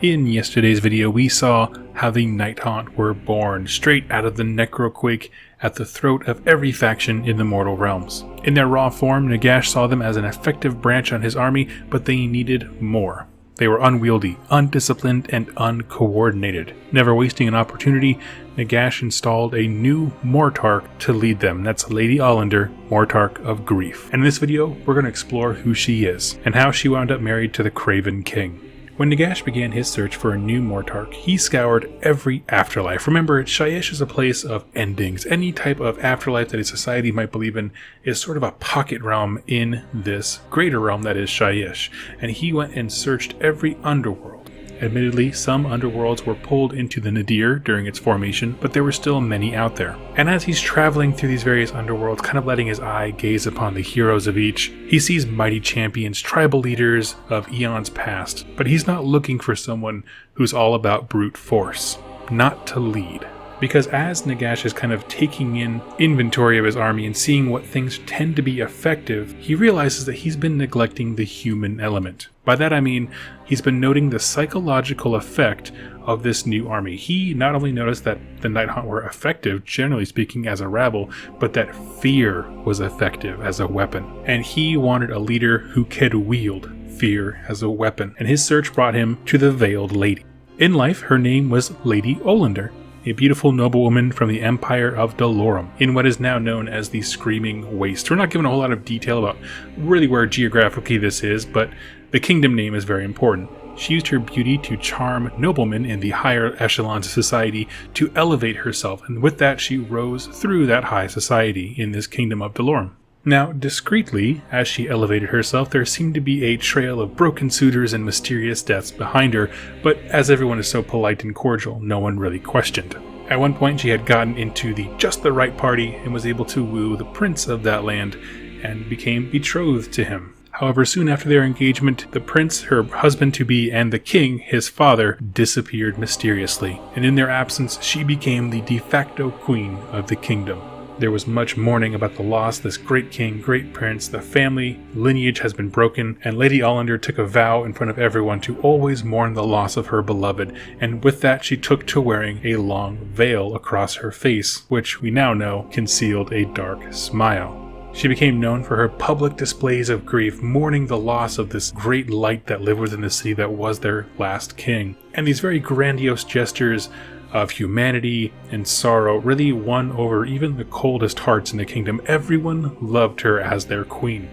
In yesterday's video, we saw how the Nighthaunt were born straight out of the Necroquake at the throat of every faction in the mortal realms. In their raw form, Nagash saw them as an effective branch on his army, but they needed more. They were unwieldy, undisciplined, and uncoordinated. Never wasting an opportunity, Nagash installed a new Mortarch to lead them. That's Lady Olynder, Mortarch of Grief. And in this video, we're going to explore who she is, and how she wound up married to the Craven king. When Nagash began his search for a new Mortarch, he scoured every afterlife. Remember, Shyish is a place of endings. Any type of afterlife that a society might believe in is sort of a pocket realm in this greater realm that is Shyish. And he went and searched every underworld. Admittedly, some underworlds were pulled into the Nadir during its formation, but there were still many out there. And as he's traveling through these various underworlds, kind of letting his eye gaze upon the heroes of each, he sees mighty champions, tribal leaders of eons past, but he's not looking for someone who's all about brute force, not to lead. Because as Nagash is kind of taking in inventory of his army and seeing what things tend to be effective, he realizes that he's been neglecting the human element. By that I mean, he's been noting the psychological effect of this new army. He not only noticed that the Nighthaunt were effective, generally speaking, as a rabble, but that fear was effective as a weapon. And he wanted a leader who could wield fear as a weapon. And his search brought him to the Veiled Lady. In life, her name was Lady Olynder, a beautiful noblewoman from the Empire of Dolorum, in what is now known as the Screaming Waste. We're not given a whole lot of detail about really where geographically this is, but the kingdom name is very important. She used her beauty to charm noblemen in the higher echelons of society to elevate herself, and with that she rose through that high society in this kingdom of Dolorum. Now, discreetly, as she elevated herself, there seemed to be a trail of broken suitors and mysterious deaths behind her, but as everyone is so polite and cordial, no one really questioned. At one point, she had gotten into the just the right party and was able to woo the prince of that land and became betrothed to him. However, soon after their engagement, the prince, her husband-to-be, and the king, his father, disappeared mysteriously, and in their absence, she became the de facto queen of the kingdom. There was much mourning about the loss of this great king, great prince. The family lineage has been broken, and Lady Olynder took a vow in front of everyone to always mourn the loss of her beloved, and with that she took to wearing a long veil across her face, which we now know concealed a dark smile. She became known for her public displays of grief, mourning the loss of this great light that lived within the city that was their last king. And these very grandiose gestures of humanity and sorrow really won over even the coldest hearts in the kingdom. Everyone loved her as their queen.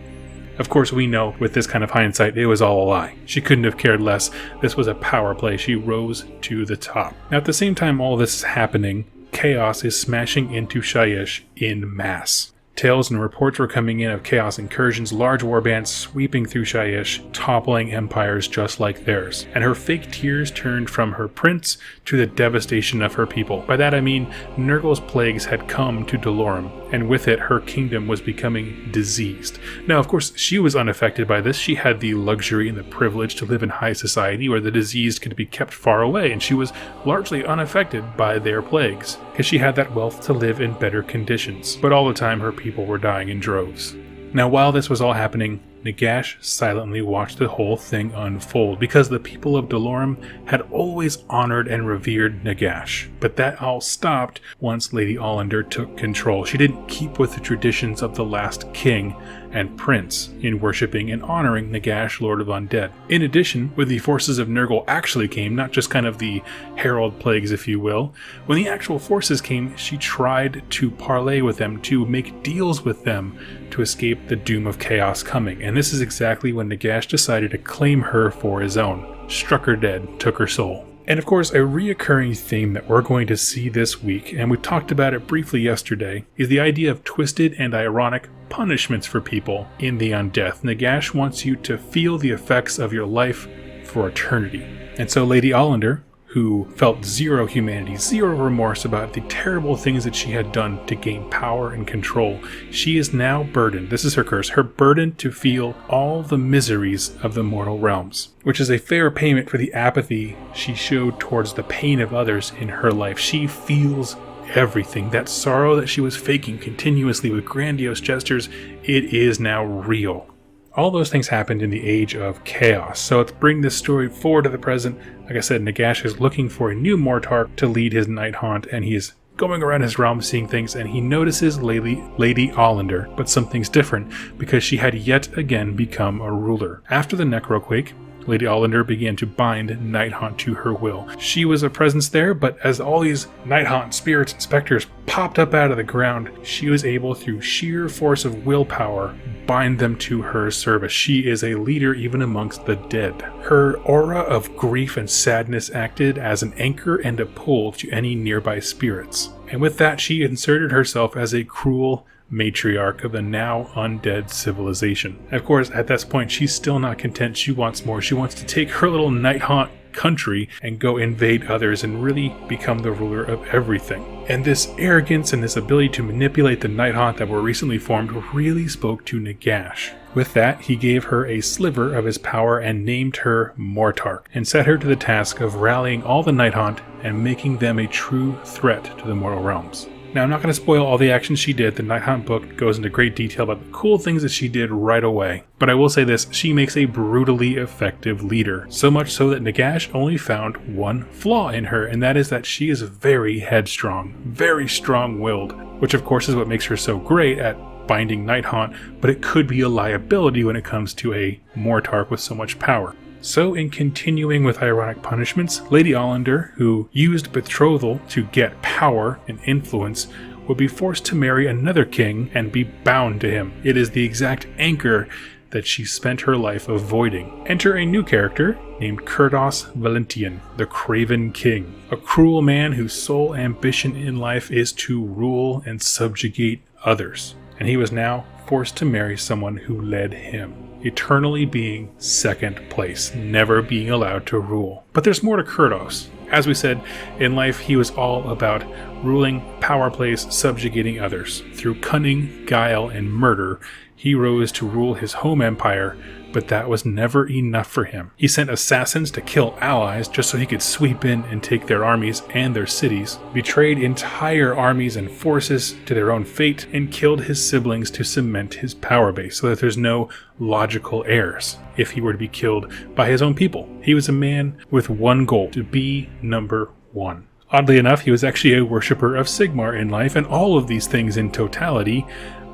Of course, we know with this kind of hindsight, it was all a lie. She couldn't have cared less. This was a power play. She rose to the top. Now, at the same time all this is happening, chaos is smashing into Shyish in mass. Tales and reports were coming in of chaos incursions, large warbands sweeping through Shyish, toppling empires just like theirs. And her fake tears turned from her prince to the devastation of her people. By that I mean, Nurgle's plagues had come to Dolorum, and with it, her kingdom was becoming diseased. Now, of course, she was unaffected by this. She had the luxury and the privilege to live in high society where the diseased could be kept far away, and she was largely unaffected by their plagues, because she had that wealth to live in better conditions. But all the time, her people were dying in droves. Now, while this was all happening, Nagash silently watched the whole thing unfold, because the people of Dolorum had always honored and revered Nagash. But that all stopped once Lady Olynder took control. She didn't keep with the traditions of the last king and prince in worshipping and honoring Nagash, Lord of Undead. In addition, when the forces of Nurgle actually came, not just kind of the herald plagues, if you will, when the actual forces came, she tried to parlay with them, to make deals with them, to escape the doom of chaos coming. And this is exactly when Nagash decided to claim her for his own. Struck her dead, took her soul. And of course, a reoccurring theme that we're going to see this week, and we talked about it briefly yesterday, is the idea of twisted and ironic punishments for people in the undeath. Nagash wants you to feel the effects of your life for eternity. And so Lady Olynder, who felt zero humanity, zero remorse about the terrible things that she had done to gain power and control, she is now burdened, this is her curse, her burden to feel all the miseries of the mortal realms, which is a fair payment for the apathy she showed towards the pain of others in her life. She feels everything. That sorrow that she was faking continuously with grandiose gestures, it is now real. All those things happened in the Age of Chaos. So let's bring this story forward to the present. Like I said, Nagash is looking for a new Mortarch to lead his Night Haunt, and he is going around his realm seeing things, and he notices Lady Olynder, but something's different because she had yet again become a ruler. After the Necroquake, Lady Olynder began to bind Night Haunt to her will. She was a presence there, but as all these Night Haunt spirits and specters popped up out of the ground, she was able, through sheer force of willpower, bind them to her service. She is a leader even amongst the dead. Her aura of grief and sadness acted as an anchor and a pull to any nearby spirits. And with that, she inserted herself as a cruel matriarch of the now undead civilization. Of course, at this point, she's still not content. She wants more. She wants to take her little Night Haunt country and go invade others and really become the ruler of everything. And this arrogance and this ability to manipulate the Night Haunt that were recently formed really spoke to Nagash. With that, he gave her a sliver of his power and named her Mortarch, and set her to the task of rallying all the Night Haunt and making them a true threat to the mortal realms. Now, I'm not going to spoil all the actions she did. The Night Haunt book goes into great detail about the cool things that she did right away. But I will say this, she makes a brutally effective leader. So much so that Nagash only found one flaw in her, and that is that she is very headstrong, very strong-willed, which of course is what makes her so great at binding Night Haunt, but it could be a liability when it comes to a Mortarch with so much power. So in continuing with ironic punishments, Lady Olynder, who used betrothal to get power and influence, would be forced to marry another king and be bound to him. It is the exact anchor that she spent her life avoiding. Enter a new character named Kurdos Valentian, the Craven King, a cruel man whose sole ambition in life is to rule and subjugate others. And he was now forced to marry someone who led him, eternally being second place, never being allowed to rule. But there's more to Kurdos. As we said, in life he was all about ruling, power plays, subjugating others. Through cunning, guile, and murder, he rose to rule his home empire, but that was never enough for him. He sent assassins to kill allies just so he could sweep in and take their armies and their cities, betrayed entire armies and forces to their own fate, and killed his siblings to cement his power base so that there's no logical heirs if he were to be killed by his own people. He was a man with one goal, to be number one. Oddly enough, he was actually a worshipper of Sigmar in life, and all of these things in totality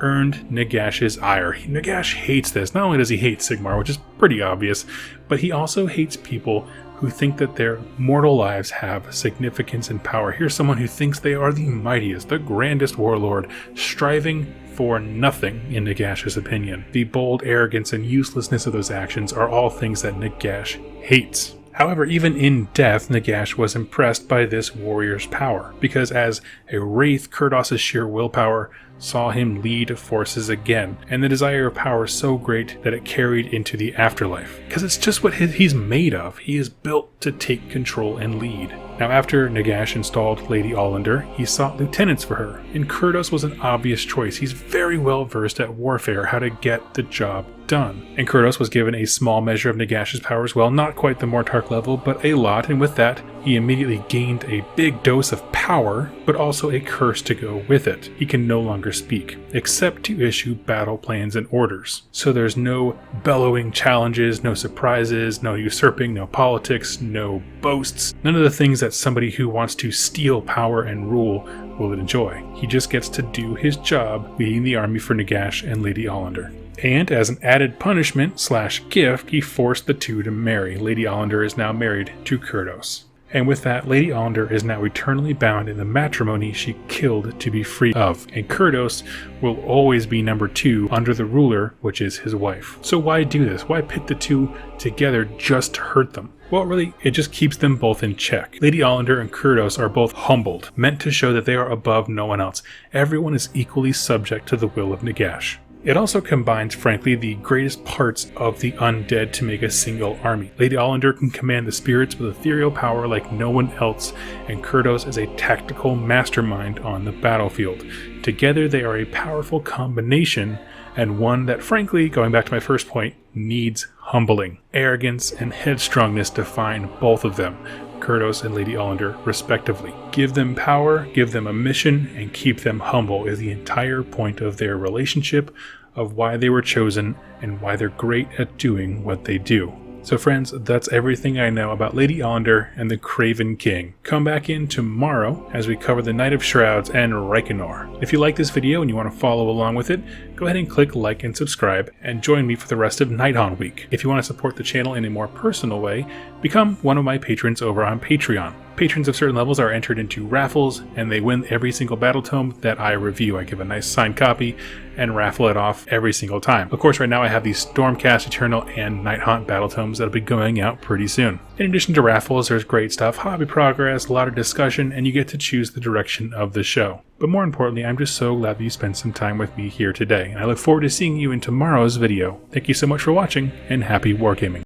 earned Nagash's ire. Nagash hates this. Not only does he hate Sigmar, which is pretty obvious, but he also hates people who think that their mortal lives have significance and power. Here's someone who thinks they are the mightiest, the grandest warlord, striving for nothing in Nagash's opinion. The bold arrogance and uselessness of those actions are all things that Nagash hates. However, even in death, Nagash was impressed by this warrior's power, because as a wraith, Kurdos' sheer willpower saw him lead forces again, and the desire of power so great that it carried into the afterlife. Because it's just what he's made of. He is built to take control and lead. Now, after Nagash installed Lady Olynder, he sought lieutenants for her, and Kurdos was an obvious choice. He's very well versed at warfare, how to get the job done. And Kurdos was given a small measure of Nagash's power as well, not quite the Mortarch level, but a lot, and with that, he immediately gained a big dose of power, but also a curse to go with it. He can no longer speak, except to issue battle plans and orders. So there's no bellowing challenges, no surprises, no usurping, no politics, no boasts, none of the things that somebody who wants to steal power and rule will enjoy. He just gets to do his job leading the army for Nagash and Lady Olynder. And as an added punishment / gift, he forced the two to marry. Lady Olynder is now married to Kurdos. And with that, Lady Olynder is now eternally bound in the matrimony she killed to be free of. And Kurdos will always be number 2 under the ruler, which is his wife. So why do this? Why pit the two together just to hurt them? Well, really, it just keeps them both in check. Lady Olynder and Kurdos are both humbled, meant to show that they are above no one else. Everyone is equally subject to the will of Nagash. It also combines, frankly, the greatest parts of the undead to make a single army. Lady Olynder can command the spirits with ethereal power like no one else, and Kurdos is a tactical mastermind on the battlefield. Together they are a powerful combination, and one that, frankly, going back to my first point, needs humbling. Arrogance and headstrongness define both of them, Kurdos and Lady Olynder, respectively. Give them power, give them a mission, and keep them humble is the entire point of their relationship, of why they were chosen and why they're great at doing what they do. So friends, that's everything I know about Lady Olynder and the Craven King. Come back in tomorrow as we cover the Knight of Shrouds and Reikenor. If you like this video and you want to follow along with it, go ahead and click like and subscribe, and join me for the rest of Nighthaunt Week. If you want to support the channel in a more personal way, become one of my patrons over on Patreon. Patrons of certain levels are entered into raffles, and they win every single battle tome that I review. I give a nice signed copy and raffle it off every single time. Of course, right now I have these Stormcast Eternal and Nighthaunt battle tomes that'll be going out pretty soon. In addition to raffles, there's great stuff, hobby progress, a lot of discussion, and you get to choose the direction of the show. But more importantly, I'm just so glad that you spent some time with me here today, and I look forward to seeing you in tomorrow's video. Thank you so much for watching, and happy wargaming.